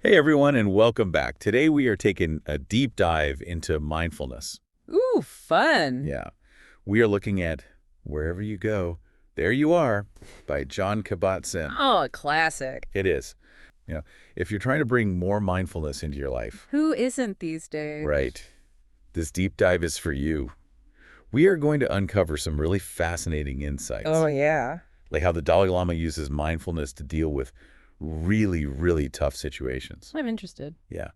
Hey everyone, and welcome back. Today we are taking a deep dive into mindfulness. Ooh, fun. Yeah, we are looking at Wherever You Go, There You Are by Jon Kabat-Zinn. Oh, a classic. It is. You know, if you're trying to bring more mindfulness into your life, Who isn't these days? right, this deep dive is for you. We are going to uncover some really fascinating insights, Oh, yeah. like how the Dalai Lama uses mindfulness to deal with really, really tough situations. I'm interested. Yeah.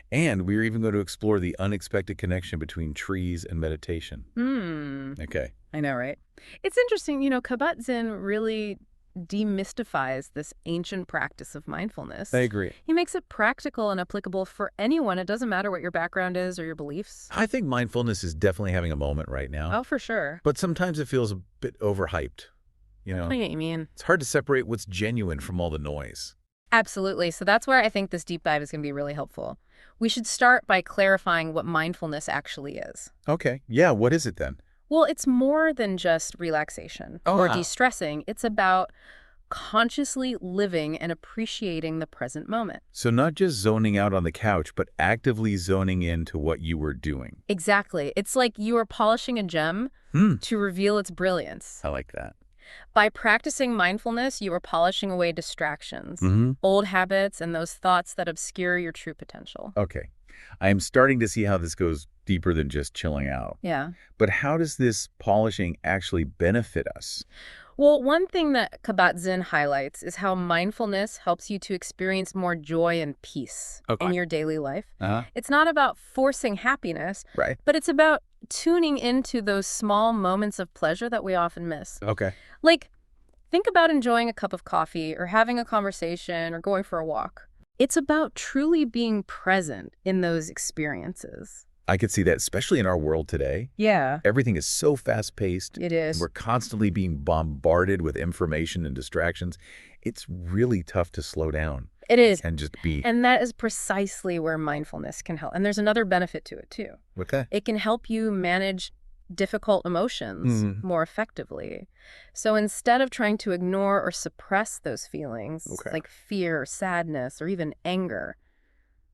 And we're even going to explore the unexpected connection between trees and meditation. Okay. I know, right? It's interesting, Kabat-Zinn really demystifies this ancient practice of mindfulness. I agree. He makes it practical and applicable for anyone. It doesn't matter what your background is or your beliefs. I think mindfulness is definitely having a moment right now. Oh, for sure. But sometimes it feels a bit overhyped. I know what you mean. It's hard to separate what's genuine from all the noise. Absolutely. So that's where I think this deep dive is going to be really helpful. We should start by clarifying what mindfulness actually is. Okay. Yeah, what is it then? Well, it's more than just relaxation or wow. de-stressing. It's about consciously living and appreciating the present moment. So not just zoning out on the couch, but actively zoning into what you were doing. Exactly. It's like you are polishing a gem to reveal its brilliance. I like that. By practicing mindfulness, you are polishing away distractions, Mm-hmm. old habits, and those thoughts that obscure your true potential. Okay. I am starting to see how this goes deeper than just chilling out. Yeah. But how does this polishing actually benefit us? Well, one thing that Kabat-Zinn highlights is how mindfulness helps you to experience more joy and peace in your daily life. It's not about forcing happiness, Right. but it's about tuning into those small moments of pleasure that we often miss. Okay. Like, think about enjoying a cup of coffee or having a conversation or going for a walk. It's about truly being present in those experiences. I could see that, especially in our world today. Yeah, Everything is so fast-paced. it is. We're constantly being bombarded with information and distractions. It's really tough to slow down It is. and just be. And that is precisely where mindfulness can help. And there's another benefit to it, too. Okay. It can help you manage difficult emotions more effectively. So instead of trying to ignore or suppress those feelings, like fear, sadness, or even anger,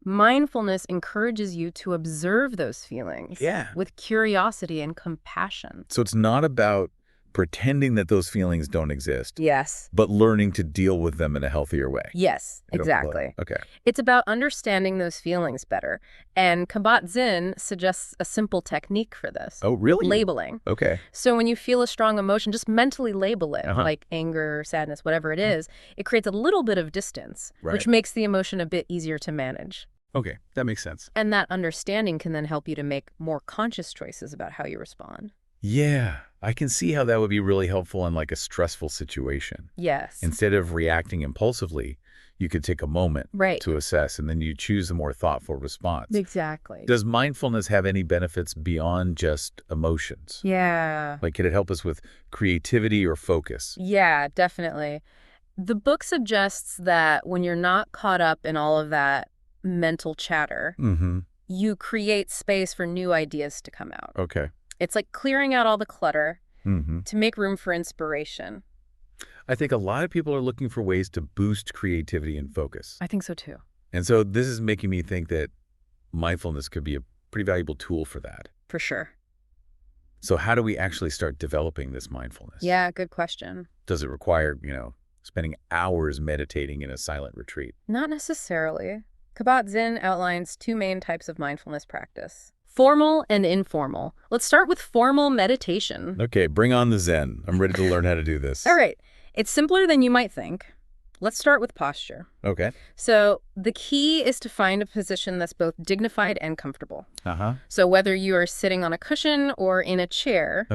mindfulness encourages you to observe those feelings with curiosity and compassion. So it's not about pretending that those feelings don't exist, Yes. but learning to deal with them in a healthier way. Yes, exactly. Okay. It's about understanding those feelings better. And Kabat-Zinn suggests a simple technique for this. Oh, really? Labeling. Okay. So when you feel a strong emotion, just mentally label it, like anger, sadness, whatever it is. It creates a little bit of distance, which makes the emotion a bit easier to manage. Okay, that makes sense. And that understanding can then help you to make more conscious choices about how you respond. Yeah, I can see how that would be really helpful in like a stressful situation. Yes. Instead of reacting impulsively, you could take a moment to assess, and then you choose a more thoughtful response. Exactly. Does mindfulness have any benefits beyond just emotions? Yeah. Like, could it help us with creativity or focus? Yeah, definitely. The book suggests that when you're not caught up in all of that mental chatter, you create space for new ideas to come out. Okay. It's like clearing out all the clutter to make room for inspiration. I think a lot of people are looking for ways to boost creativity and focus. I think so, too. And so this is making me think that mindfulness could be a pretty valuable tool for that. For sure. So how do we actually start developing this mindfulness? Yeah, good question. Does it require, spending hours meditating in a silent retreat? Not necessarily. Kabat-Zinn outlines two main types of mindfulness practice: formal and informal. Let's start with formal meditation. Okay, bring on the Zen. I'm ready to learn how to do this. All right. It's simpler than you might think. Let's start with posture. Okay. So the key is to find a position that's both dignified and comfortable. So whether you are sitting on a cushion or in a chair,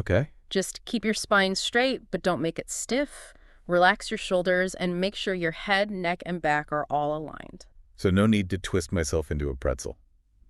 just keep your spine straight, but don't make it stiff. Relax your shoulders and make sure your head, neck, and back are all aligned. So no need to twist myself into a pretzel.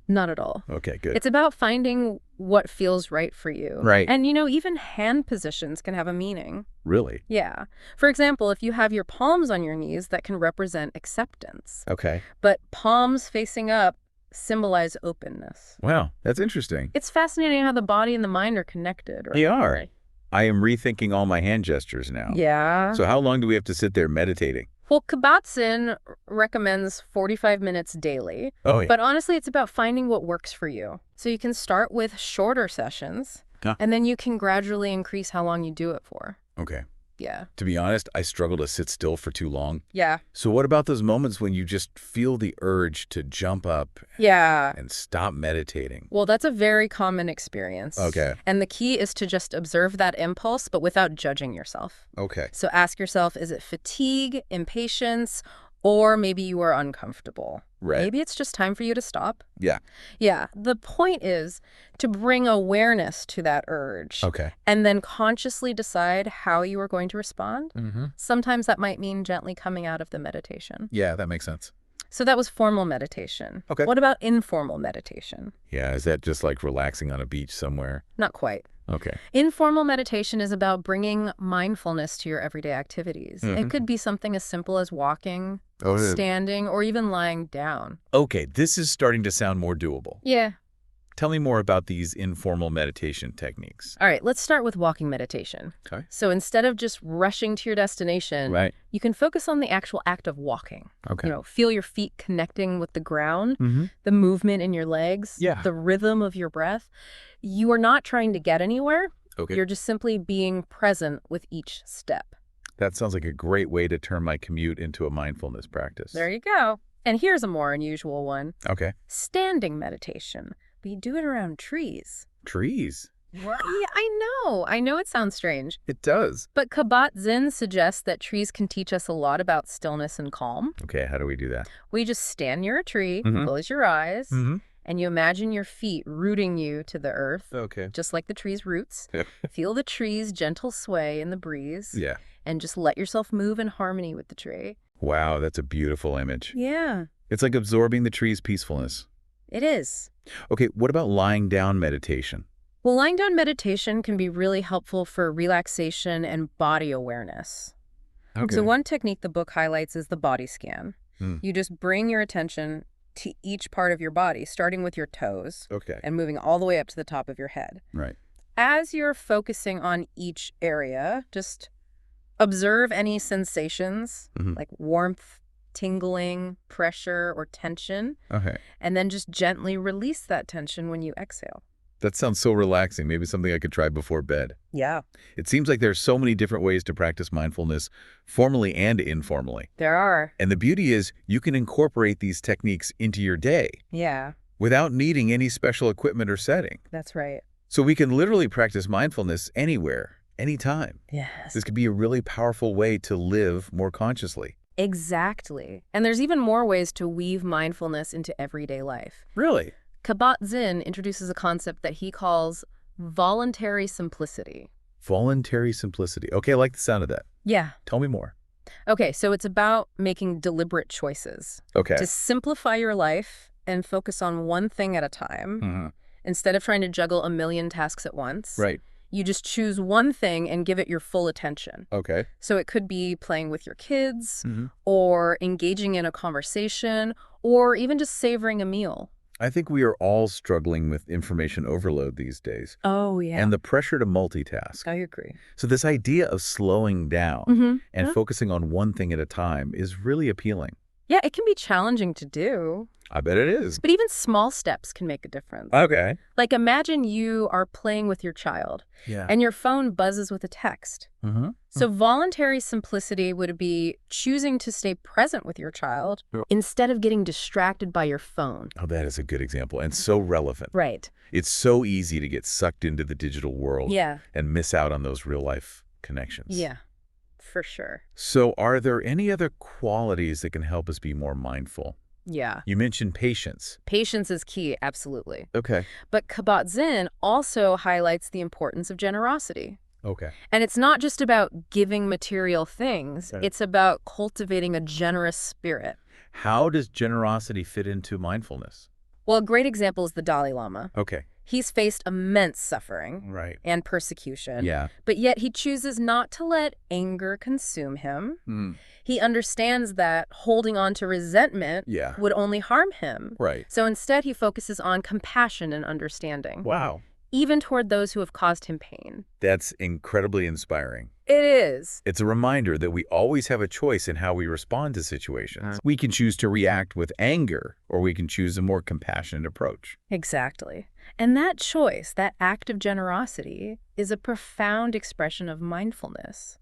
Not at all. Okay, good. It's about finding what feels right for you. Right. And, even hand positions can have a meaning. Really? Yeah. For example, if you have your palms on your knees, that can represent acceptance. Okay. But palms facing up symbolize openness. Wow, that's interesting. It's fascinating how the body and the mind are connected. They are. I am rethinking all my hand gestures now. Yeah. So how long do we have to sit there meditating? Well, Kabat-Zinn recommends 45 minutes daily. Oh, yeah. But honestly, it's about finding what works for you. So you can start with shorter sessions, and then you can gradually increase how long you do it for. Okay. Yeah. To be honest, I struggle to sit still for too long. Yeah. So what about those moments when you just feel the urge to jump up and stop meditating? Well, that's a very common experience. Okay. And the key is to just observe that impulse, but without judging yourself. Okay. So ask yourself, is it fatigue, impatience, or maybe you are uncomfortable? Right. Maybe it's just time for you to stop. Yeah. Yeah. The point is to bring awareness to that urge. Okay. And then consciously decide how you are going to respond. Sometimes that might mean gently coming out of the meditation. Yeah, that makes sense. So that was formal meditation. Okay. What about informal meditation? Yeah, is that just like relaxing on a beach somewhere? Not quite. Okay. Informal meditation is about bringing mindfulness to your everyday activities. It could be something as simple as walking, standing, or even lying down. Okay, this is starting to sound more doable. Yeah. Tell me more about these informal meditation techniques. All right, let's start with walking meditation. Okay. So instead of just rushing to your destination, you can focus on the actual act of walking. Okay. Feel your feet connecting with the ground, the movement in your legs, the rhythm of your breath. You are not trying to get anywhere. Okay. You're just simply being present with each step. That sounds like a great way to turn my commute into a mindfulness practice. There you go. And here's a more unusual one. Okay. Standing meditation. But you do it around trees. Trees? What? Yeah, I know it sounds strange. It does. But Kabat-Zinn suggests that trees can teach us a lot about stillness and calm. Okay, how do we do that? We just stand near a tree, close your eyes, and you imagine your feet rooting you to the earth. Okay. Just like the tree's roots. Feel the tree's gentle sway in the breeze. Yeah. And just let yourself move in harmony with the tree. Wow, that's a beautiful image. Yeah. It's like absorbing the tree's peacefulness. It is. Okay, what about lying down meditation? Well, lying down meditation can be really helpful for relaxation and body awareness. Okay. So one technique the book highlights is the body scan. You just bring your attention to each part of your body, starting with your toes and moving all the way up to the top of your head. Right. As you're focusing on each area, just observe any sensations like warmth, tingling, pressure, or tension. Okay. And then just gently release that tension when you exhale. That sounds so relaxing. Maybe something I could try before bed. Yeah. It seems like there's so many different ways to practice mindfulness, formally and informally. There are. And the beauty is you can incorporate these techniques into your day Yeah. without needing any special equipment or setting. That's right. So we can literally practice mindfulness anywhere, anytime. Yes. This could be a really powerful way to live more consciously. Exactly. And there's even more ways to weave mindfulness into everyday life. Really? Kabat-Zinn introduces a concept that he calls voluntary simplicity. Voluntary simplicity. Okay, I like the sound of that. Yeah. Tell me more. Okay, so it's about making deliberate choices. Okay. To simplify your life and focus on one thing at a time, instead of trying to juggle a million tasks at once. Right. You just choose one thing and give it your full attention. Okay. So it could be playing with your kids, or engaging in a conversation, or even just savoring a meal. I think we are all struggling with information overload these days. Oh, yeah. And the pressure to multitask. I agree. So this idea of slowing down and focusing on one thing at a time is really appealing. Yeah, it can be challenging to do. I bet it is. But even small steps can make a difference. Okay. Like imagine you are playing with your child and your phone buzzes with a text. So voluntary simplicity would be choosing to stay present with your child instead of getting distracted by your phone. Oh, that is a good example and so relevant. Right. It's so easy to get sucked into the digital world and miss out on those real-life connections. Yeah, for sure. So are there any other qualities that can help us be more mindful? Yeah. You mentioned patience. Patience is key, absolutely. Okay. But Kabat-Zinn also highlights the importance of generosity. Okay. And it's not just about giving material things. It's about cultivating a generous spirit. How does generosity fit into mindfulness? Well, a great example is the Dalai Lama. Okay. He's faced immense suffering and persecution. Yeah. But yet he chooses not to let anger consume him. He understands that holding on to resentment would only harm him. Right. So instead he focuses on compassion and understanding. Wow. even toward those who have caused him pain. That's incredibly inspiring. It is. It's a reminder that we always have a choice in how we respond to situations. We can choose to react with anger, or we can choose a more compassionate approach. Exactly. And that choice, that act of generosity, is a profound expression of mindfulness.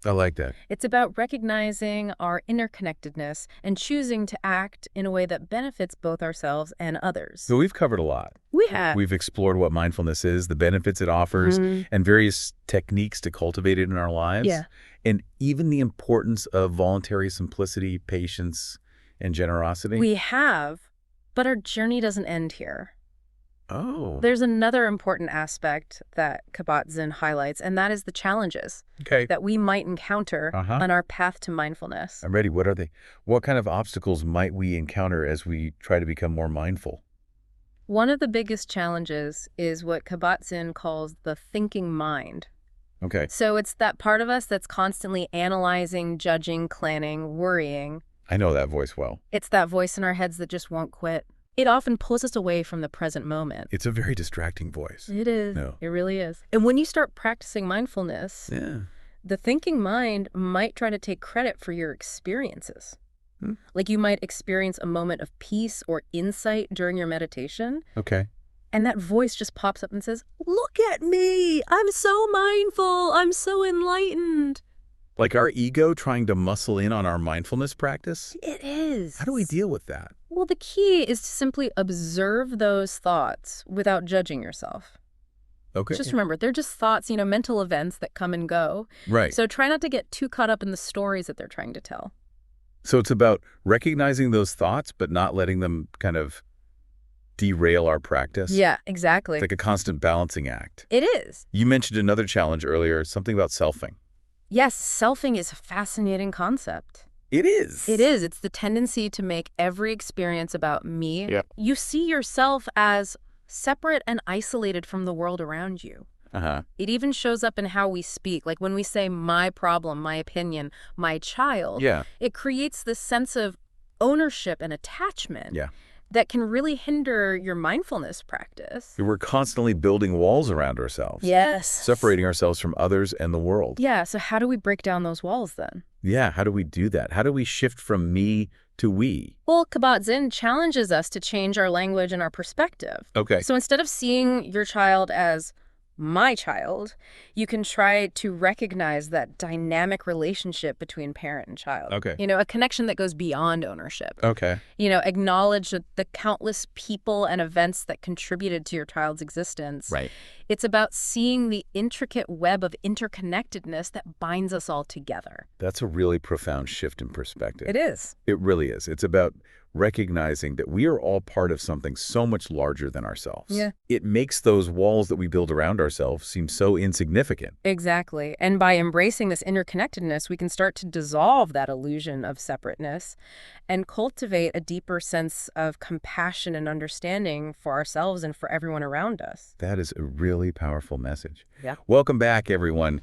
I like that. It's about recognizing our interconnectedness and choosing to act in a way that benefits both ourselves and others. So we've covered a lot. We have. We've explored what mindfulness is, the benefits it offers, and various techniques to cultivate it in our lives. Yeah. And even the importance of voluntary simplicity, patience, and generosity. We have, but our journey doesn't end here. Oh. There's another important aspect that Kabat-Zinn highlights, and that is the challenges that we might encounter on our path to mindfulness. I'm ready. What are they? What kind of obstacles might we encounter as we try to become more mindful? One of the biggest challenges is what Kabat-Zinn calls the thinking mind. Okay. So it's that part of us that's constantly analyzing, judging, planning, worrying. I know that voice well. It's that voice in our heads that just won't quit. It often pulls us away from the present moment. It's a very distracting voice. It is. No. It really is. And when you start practicing mindfulness, Yeah. the thinking mind might try to take credit for your experiences. Like you might experience a moment of peace or insight during your meditation. Okay. And that voice just pops up and says, "Look at me. I'm so mindful. I'm so enlightened." Like our ego trying to muscle in on our mindfulness practice? It is. How do we deal with that? Well, the key is to simply observe those thoughts without judging yourself. Okay. Just remember, they're just thoughts, mental events that come and go. Right. So try not to get too caught up in the stories that they're trying to tell. So it's about recognizing those thoughts, but not letting them kind of derail our practice? Yeah, exactly. It's like a constant balancing act. It is. You mentioned another challenge earlier, something about selfing. Yes, selfing is a fascinating concept. It is. It is. It's the tendency to make every experience about me. Yeah. You see yourself as separate and isolated from the world around you. It even shows up in how we speak. Like when we say my problem, my opinion, my child, it creates this sense of ownership and attachment that can really hinder your mindfulness practice. We're constantly building walls around ourselves. Yes. Separating ourselves from others and the world. Yeah, so how do we break down those walls then? Yeah, how do we do that? How do we shift from me to we? Well, Kabat-Zinn challenges us to change our language and our perspective. Okay. So instead of seeing your child as my child, you can try to recognize that dynamic relationship between parent and child. Okay. A connection that goes beyond ownership. Okay. Acknowledge the countless people and events that contributed to your child's existence. Right. It's about seeing the intricate web of interconnectedness that binds us all together. That's a really profound shift in perspective. It is. It really is. It's about recognizing that we are all part of something so much larger than ourselves. Yeah. It makes those walls that we build around ourselves seem so insignificant. Exactly. And by embracing this interconnectedness, we can start to dissolve that illusion of separateness and cultivate a deeper sense of compassion and understanding for ourselves and for everyone around us. That is a really powerful message. Yeah. Welcome back, everyone.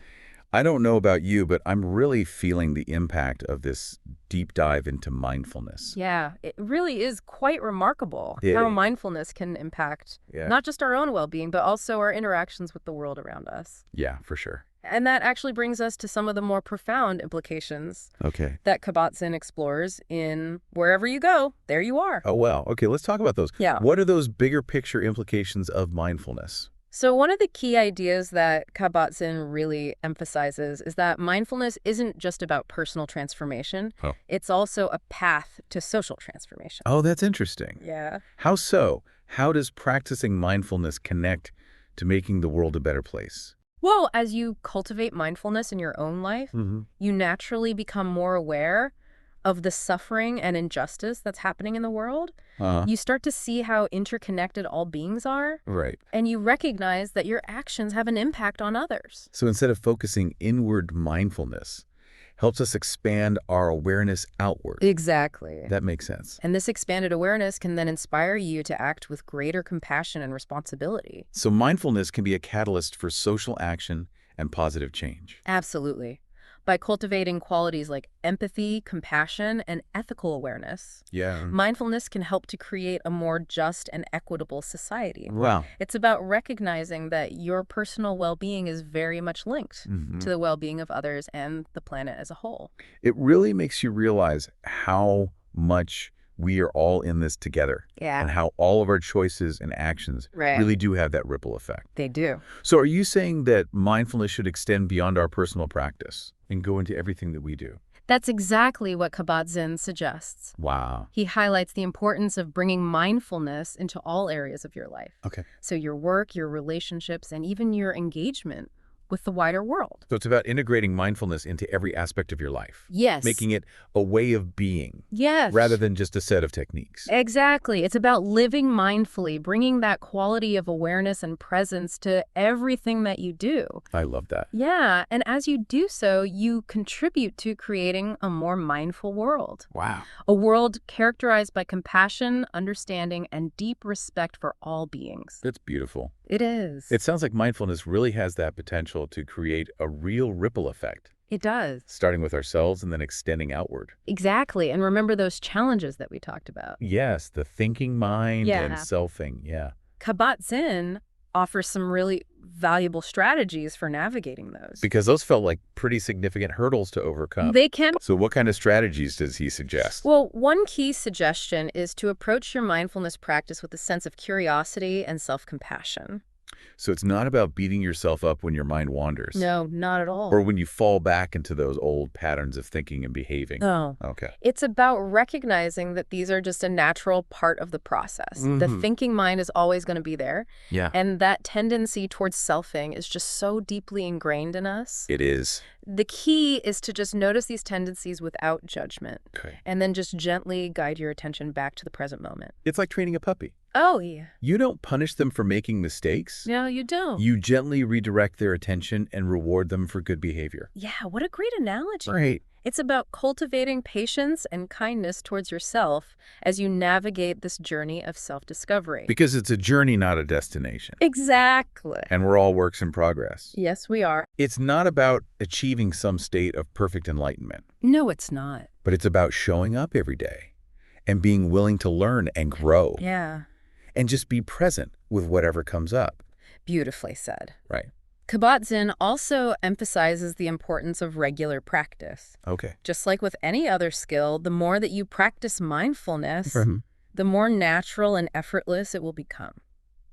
I don't know about you, but I'm really feeling the impact of this deep dive into mindfulness. Yeah, it really is quite remarkable how mindfulness can impact not just our own well-being, but also our interactions with the world around us. Yeah, for sure. And that actually brings us to some of the more profound implications that Kabat-Zinn explores in Wherever You Go, There You Are. Oh, wow. Okay, let's talk about those. Yeah. What are those bigger picture implications of mindfulness? So one of the key ideas that Kabat-Zinn really emphasizes is that mindfulness isn't just about personal transformation. Oh. It's also a path to social transformation. Oh, that's interesting. Yeah. How so? How does practicing mindfulness connect to making the world a better place? Well, as you cultivate mindfulness in your own life, you naturally become more aware of the suffering and injustice that's happening in the world. You start to see how interconnected all beings are. Right. And you recognize that your actions have an impact on others. So instead of focusing inward, mindfulness helps us expand our awareness outward. Exactly. That makes sense. And this expanded awareness can then inspire you to act with greater compassion and responsibility. So mindfulness can be a catalyst for social action and positive change. Absolutely. By cultivating qualities like empathy, compassion, and ethical awareness, Yeah. mindfulness can help to create a more just and equitable society. Wow. It's about recognizing that your personal well-being is very much linked to the well-being of others and the planet as a whole. It really makes you realize how much we are all in this together. Yeah. And how all of our choices and actions really do have that ripple effect. They do. So are you saying that mindfulness should extend beyond our personal practice and go into everything that we do? That's exactly what Kabat-Zinn suggests. Wow. He highlights the importance of bringing mindfulness into all areas of your life. Okay. So your work, your relationships, and even your engagement with the wider world. So it's about integrating mindfulness into every aspect of your life. Yes. Making it a way of being. Yes. Rather than just a set of techniques. Exactly. It's about living mindfully, bringing that quality of awareness and presence to everything that you do. I love that. Yeah, and as you do so, you contribute to creating a more mindful world. Wow. A world characterized by compassion, understanding, and deep respect for all beings. That's beautiful. It is. It sounds like mindfulness really has that potential to create a real ripple effect. It does. Starting with ourselves and then extending outward. Exactly. And remember those challenges that we talked about. Yes, the thinking mind and selfing. Yeah. Kabat-Zinn offers some really valuable strategies for navigating those. Because those felt like pretty significant hurdles to overcome. They can. So what kind of strategies does he suggest? Well, one key suggestion is to approach your mindfulness practice with a sense of curiosity and self-compassion. So it's not about beating yourself up when your mind wanders. No, not at all. Or when you fall back into those old patterns of thinking and behaving. No. Okay. It's about recognizing that these are just a natural part of the process. The thinking mind is always going to be there. Yeah. And that tendency towards selfing is just so deeply ingrained in us. It is. The key is to just notice these tendencies without judgment. Okay. And then just gently guide your attention back to the present moment. It's like training a puppy. Oh, yeah. You don't punish them for making mistakes. No, you don't. You gently redirect their attention and reward them for good behavior. Yeah, what a great analogy. Right. It's about cultivating patience and kindness towards yourself as you navigate this journey of self-discovery. Because it's a journey, not a destination. Exactly. And we're all works in progress. Yes, we are. It's not about achieving some state of perfect enlightenment. No, it's not. But it's about showing up every day and being willing to learn and grow. Yeah. And just be present with whatever comes up. Beautifully said. Right. Kabat-Zinn also emphasizes the importance of regular practice. Okay. Just like with any other skill, the more that you practice mindfulness, the more natural and effortless it will become.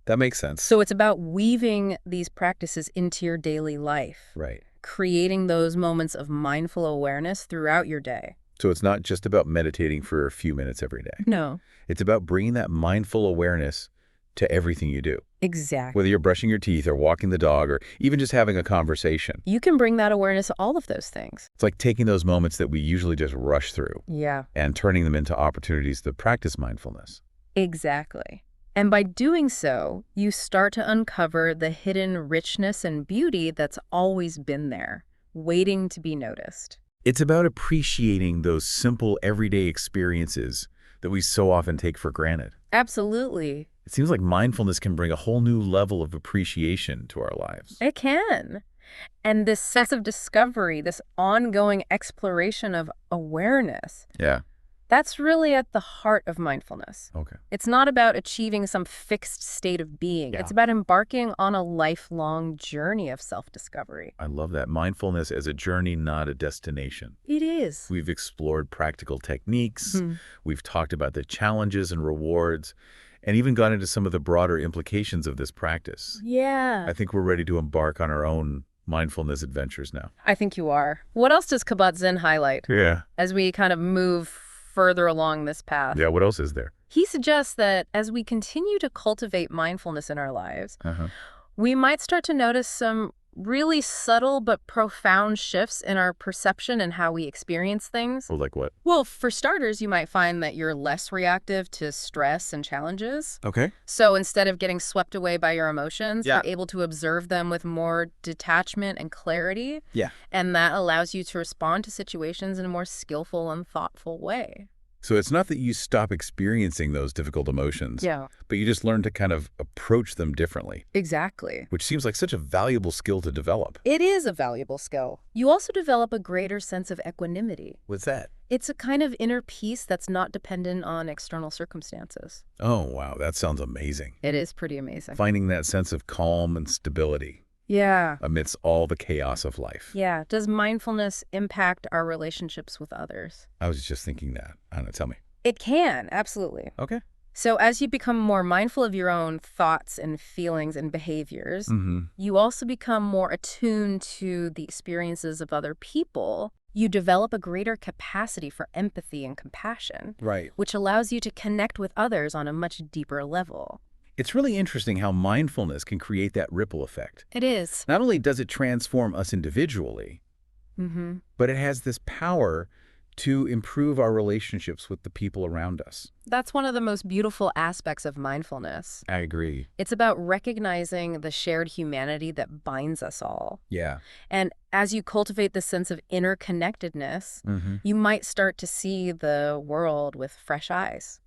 That makes sense. So it's about weaving these practices into your daily life. Right. Creating those moments of mindful awareness throughout your day. So it's not just about meditating for a few minutes every day. No. It's about bringing that mindful awareness to everything you do. Exactly. Whether you're brushing your teeth or walking the dog or even just having a conversation. You can bring that awareness to all of those things. It's like taking those moments that we usually just rush through. Yeah. And turning them into opportunities to practice mindfulness. Exactly. And by doing so, you start to uncover the hidden richness and beauty that's always been there, waiting to be noticed. It's about appreciating those simple everyday experiences that we so often take for granted. Absolutely. It seems like mindfulness can bring a whole new level of appreciation to our lives. It can. And this sense of discovery, this ongoing exploration of awareness, Yeah. that's really at the heart of mindfulness. Okay. It's not about achieving some fixed state of being. Yeah. It's about embarking on a lifelong journey of self-discovery. I love that. Mindfulness as a journey, not a destination. It is. We've explored practical techniques. We've talked about the challenges and rewards, and even gone into some of the broader implications of this practice. Yeah. I think we're ready to embark on our own mindfulness adventures now. I think you are. What else does Kabat-Zinn highlight Yeah. as we kind of move further along this path? Yeah, what else is there? He suggests that as we continue to cultivate mindfulness in our lives, we might start to notice some really subtle but profound shifts in our perception and how we experience things. Well, like what? Well, for starters, you might find that you're less reactive to stress and challenges. Okay. So instead of getting swept away by your emotions, Yeah. you're able to observe them with more detachment and clarity. Yeah. And that allows you to respond to situations in a more skillful and thoughtful way. So it's not that you stop experiencing those difficult emotions, Yeah, but you just learn to kind of approach them differently, exactly. which seems like such a valuable skill to develop. It is a valuable skill. You also develop a greater sense of equanimity. What's that? It's a kind of inner peace that's not dependent on external circumstances. Oh, wow, that sounds amazing. It is pretty amazing. Finding that sense of calm and stability Yeah. amidst all the chaos of life. Yeah. Does mindfulness impact our relationships with others? I was just thinking that. I don't know, tell me. It can, absolutely. Okay. So as you become more mindful of your own thoughts and feelings and behaviors, you also become more attuned to the experiences of other people. You develop a greater capacity for empathy and compassion, Right. which allows you to connect with others on a much deeper level. It's really interesting how mindfulness can create that ripple effect. It is. Not only does it transform us individually, but it has this power to improve our relationships with the people around us. That's one of the most beautiful aspects of mindfulness. I agree. It's about recognizing the shared humanity that binds us all. Yeah. And as you cultivate this sense of interconnectedness, you might start to see the world with fresh eyes.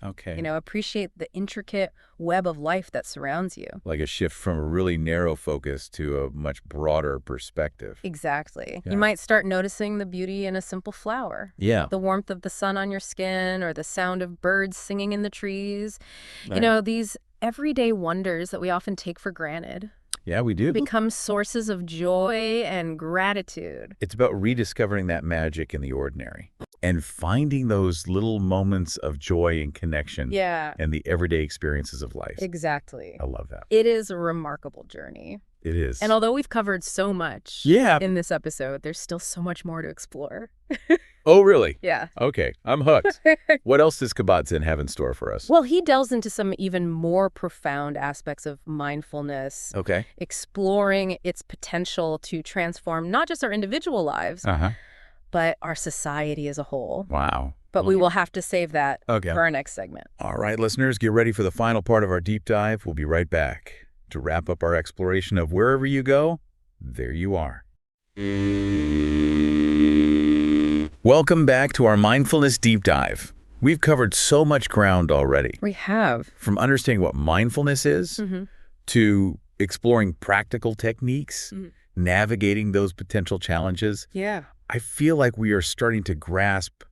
Okay. You know, appreciate the intricate web of life that surrounds you. Like a shift from a really narrow focus to a much broader perspective. Exactly. Yeah. You might start noticing the beauty in a simple flower. Yeah. The warmth of the sun on your skin or the sound of birds singing in the trees. Right. You know, these everyday wonders that we often take for granted Yeah, we do. become sources of joy and gratitude. It's about rediscovering that magic in the ordinary and finding those little moments of joy and connection Yeah, and the everyday experiences of life. exactly. I love that. It is a remarkable journey. It is. And although we've covered so much Yeah. in this episode, there's still so much more to explore. Oh, really? Yeah. Okay, I'm hooked. What else does Kabat-Zinn have in store for us? Well, he delves into some even more profound aspects of mindfulness, Okay. exploring its potential to transform not just our individual lives, but our society as a whole. Wow. But we will have to save that Okay. for our next segment. All right, listeners, get ready for the final part of our deep dive. We'll be right back to wrap up our exploration of wherever you go, there you are. Welcome back to our mindfulness deep dive. We've covered so much ground already, We have. from understanding what mindfulness is to exploring practical techniques, navigating those potential challenges. Yeah. I feel like we are starting to grasp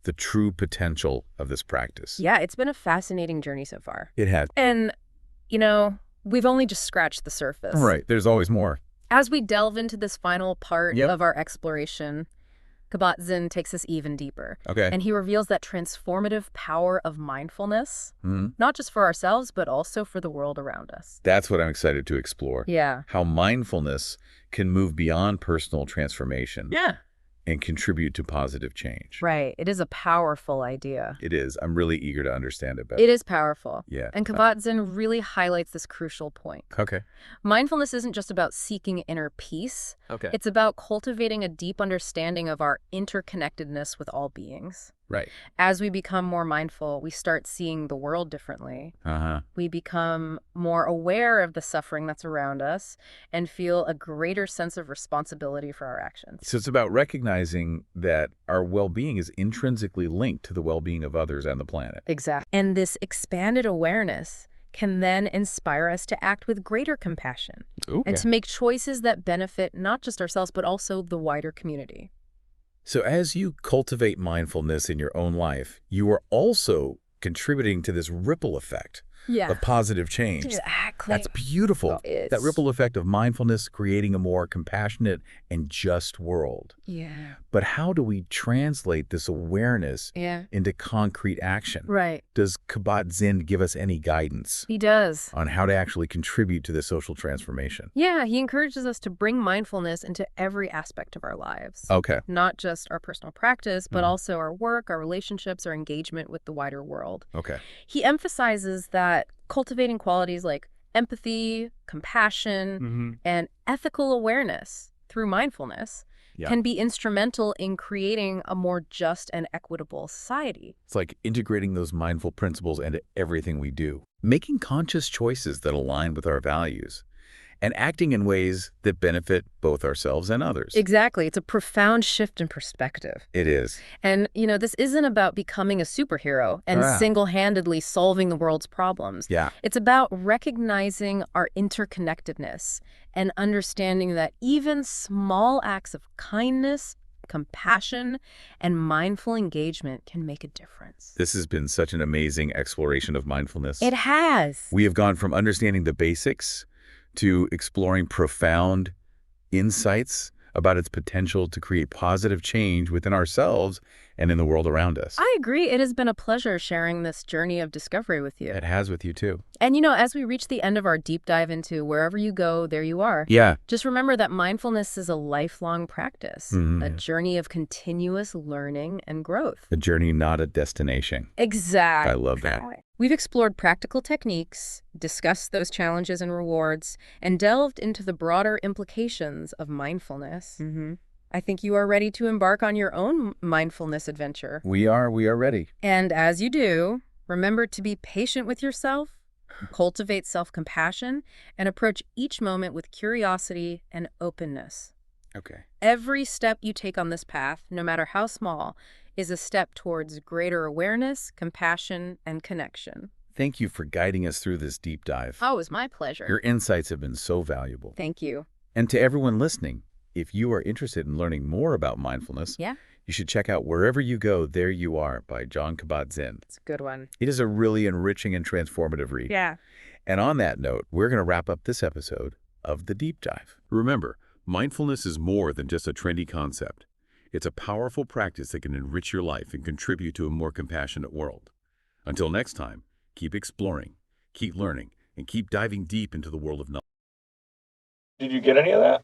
the true potential of this practice. Yeah, it's been a fascinating journey so far. It has. And, you know, we've only just scratched the surface. Right. There's always more. As we delve into this final part Yep. of our exploration, Kabat-Zinn takes us even deeper. Okay. And he reveals that transformative power of mindfulness, Mhm. not just for ourselves, but also for the world around us. That's what I'm excited to explore. Yeah. How mindfulness can move beyond personal transformation Yeah. and contribute to positive change. Right. It is a powerful idea. It is. I'm really eager to understand it better. It is powerful. Yeah. And Kabat-Zinn really highlights this crucial point. Okay. Mindfulness isn't just about seeking inner peace. Okay. It's about cultivating a deep understanding of our interconnectedness with all beings. Right. As we become more mindful, we start seeing the world differently. We become more aware of the suffering that's around us and feel a greater sense of responsibility for our actions. So it's about recognizing that our well-being is intrinsically linked to the well-being of others and the planet. Exactly. And this expanded awareness can then inspire us to act with greater compassion and to make choices that benefit not just ourselves, but also the wider community. So as you cultivate mindfulness in your own life, you are also contributing to this ripple effect of positive change. Exactly. That's beautiful. That ripple effect of mindfulness creating a more compassionate and just world. Yeah. But how do we translate this awareness into concrete action? Right. Does Kabat-Zinn give us any guidance He does. on how to actually contribute to this social transformation? Yeah, he encourages us to bring mindfulness into every aspect of our lives. Okay. Not just our personal practice, but also our work, our relationships, our engagement with the wider world. Okay. He emphasizes that cultivating qualities like empathy, compassion, and ethical awareness through mindfulness can be instrumental in creating a more just and equitable society. It's like integrating those mindful principles into everything we do, making conscious choices that align with our values, and acting in ways that benefit both ourselves and others. Exactly. It's a profound shift in perspective. It is. And, this isn't about becoming a superhero and single-handedly solving the world's problems. Yeah. It's about recognizing our interconnectedness and understanding that even small acts of kindness, compassion, and mindful engagement can make a difference. This has been such an amazing exploration of mindfulness. It has. We have gone from understanding the basics to exploring profound insights about its potential to create positive change within ourselves and in the world around us. I agree. It has been a pleasure sharing this journey of discovery with you. It has with you, too. And, as we reach the end of our deep dive into wherever you go, there you are. Yeah. Just remember that mindfulness is a lifelong practice, a journey of continuous learning and growth. A journey, not a destination. Exactly. I love that. We've explored practical techniques, discussed those challenges and rewards, and delved into the broader implications of mindfulness. I think you are ready to embark on your own mindfulness adventure. We are ready. And as you do, remember to be patient with yourself, cultivate self-compassion, and approach each moment with curiosity and openness. Okay. Every step you take on this path, no matter how small, is a step towards greater awareness, compassion, and connection. Thank you for guiding us through this deep dive. Oh, it was my pleasure. Your insights have been so valuable. Thank you. And to everyone listening, if you are interested in learning more about mindfulness, you should check out Wherever You Go, There You Are by Jon Kabat-Zinn. It's a good one. It is a really enriching and transformative read. Yeah. And on that note, we're going to wrap up this episode of The Deep Dive. Remember, mindfulness is more than just a trendy concept. It's a powerful practice that can enrich your life and contribute to a more compassionate world. Until next time, keep exploring, keep learning, and keep diving deep into the world of knowledge. Did you get any of that?